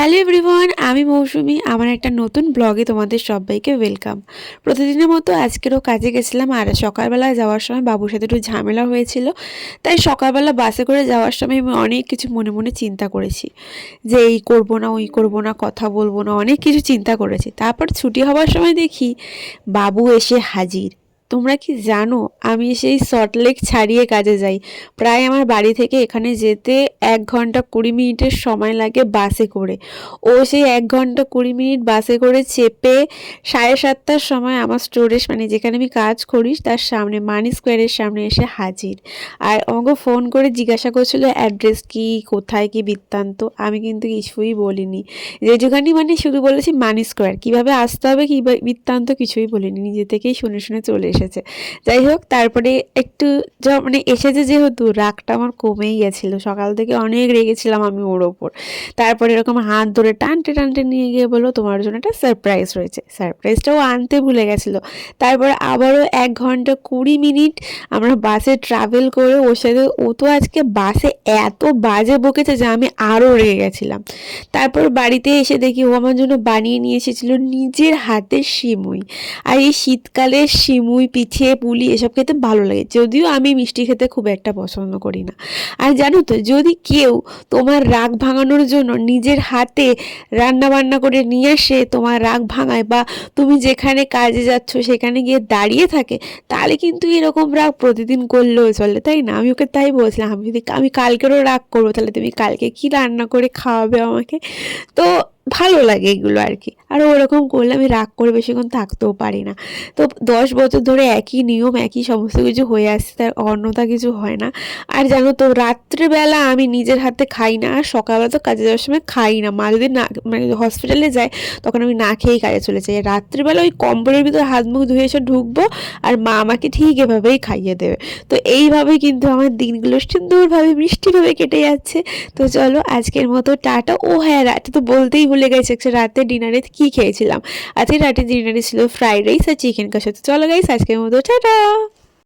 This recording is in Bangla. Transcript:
হ্যালো এভরিওয়ান, আমি মৌসুমি। আমার একটা নতুন ব্লগে তোমাদের সবাইকে ওয়েলকাম। প্রতিদিনের মতো আজকেরও কাজে গেছিলাম, আর সকালবেলা যাওয়ার সময় বাবুর সাথে একটু ঝামেলা হয়েছিল। তাই সকালবেলা বাসে করে যাওয়ার সময় আমি অনেক কিছু মনে মনে চিন্তা করেছি, যে এই করবো না, ওই করবো না, কথা বলবো না, অনেক কিছু চিন্তা করেছি। তারপর ছুটি হওয়ার সময় দেখি বাবু এসে হাজির। তোমরা কি জানো, আমি সেই সল্টলেক ছাড়িয়ে কাজে যাই। প্রায় আমার বাড়ি থেকে এখানে যেতে 1 ঘন্টা 20 মিনিটের সময় লাগে বাসে করে। ও সেই 1 ঘন্টা 20 মিনিট বাসে করে চেপে 7:30টার সময় আমার স্টোরেজ, মানে যেখানে আমি কাজ করি তার সামনে, মানি স্কোয়ারের সামনে এসে হাজির। আর আমাকে ফোন করে জিজ্ঞাসা করছিল অ্যাড্রেস কি, কোথায় কি বৃত্তান্ত। আমি কিন্তু কিছুই বলিনি, যেটুখানি মানে শুধু বলেছি মানি স্কোয়ার, কীভাবে আসতে হবে, কী বৃত্তান্ত কিছুই বলিনি, নিজে থেকেই শুনে শুনে চলে এসেছে। যাই হোক, তারপরে একটু মানে এসেছে যেহেতু, রাগটা আমার কমেই গেছিলো। সকাল থেকে অনেক রেগেছিলাম আমি ওর ওপর। তারপরে এরকম হাত ধরে টানতে টানতে নিয়ে গিয়ে বললো তোমার জন্য একটা সারপ্রাইজ রয়েছে। সারপ্রাইজটাও আনতে ভুলে গেছিলো। তারপরে আবারও 1 ঘন্টা 20 মিনিট আমরা বাসে ট্রাভেল করে ওর সাথে, ও তো আজকে বাসে এত বাজে বকেছে যে আমি আরও রেগে গেছিলাম। তারপর বাড়িতে এসে দেখি ও আমার জন্য বানিয়ে নিয়ে এসেছিলো নিজের হাতে সিমুই। আর এই শীতকালে সিমুই, পিঠে পুলি এসব খেতে ভালো লাগে, যদিও আমি মিষ্টি খেতে খুব একটা পছন্দ করি না। আর জানো তো, যদি কেউ তোমার রাগ ভাঙানোর জন্য নিজের হাতে রান্না বান্না করে নিয়ে আসে, তোমার রাগ ভাঙায়, বা তুমি যেখানে কাজে যাচ্ছ সেখানে গিয়ে দাঁড়িয়ে থাকে, তাহলে কিন্তু এরকম রাগ প্রতিদিন করলেও চলে, তাই না? আমি ওকে তাই বলছিলাম, আমি কালকেরও রাগ করবো, তাহলে তুমি কালকে কি রান্না করে খাওয়াবে আমাকে? তো ভালো লাগে এগুলো আর কি। আর ওরকম করলে আমি রাগ করে বেশিক্ষণ থাকতেও পারি না। তো 10 বছর ধরে একই নিয়ম, একই সমস্ত কিছু হয়ে আসছে, তার অন্যথা কিছু হয় না। আর জানো তো, রাত্রেবেলা আমি নিজের হাতে খাই না, আর সকালবেলা তো কাজে যাওয়ার সময় খাই না। মা যদি না, মানে হসপিটালে যায়, তখন আমি না খেয়েই কাজে চলে যাই। রাত্রিবেলা ওই কম্বলের ভিতরে হাত মুখ ধুয়ে এসে ঢুকবো, আর মা আমাকে ঠিক এভাবেই খাইয়ে দেবে। তো এইভাবেই কিন্তু আমার দিনগুলো সুন্দরভাবে মিষ্টিভাবে কেটে যাচ্ছে। তো চলো আজকের মতো টাটা। ও হ্যাঁ, রাতে তো বলতেই ভুলে গেছি, রাতে ডিনারে কি খেয়েছিলাম। আজকে রাতে ডিনারে ছিল ফ্রাইড রাইস আর চিকেন কষা। তো চলো গাইস, আজকের মতো টাটা।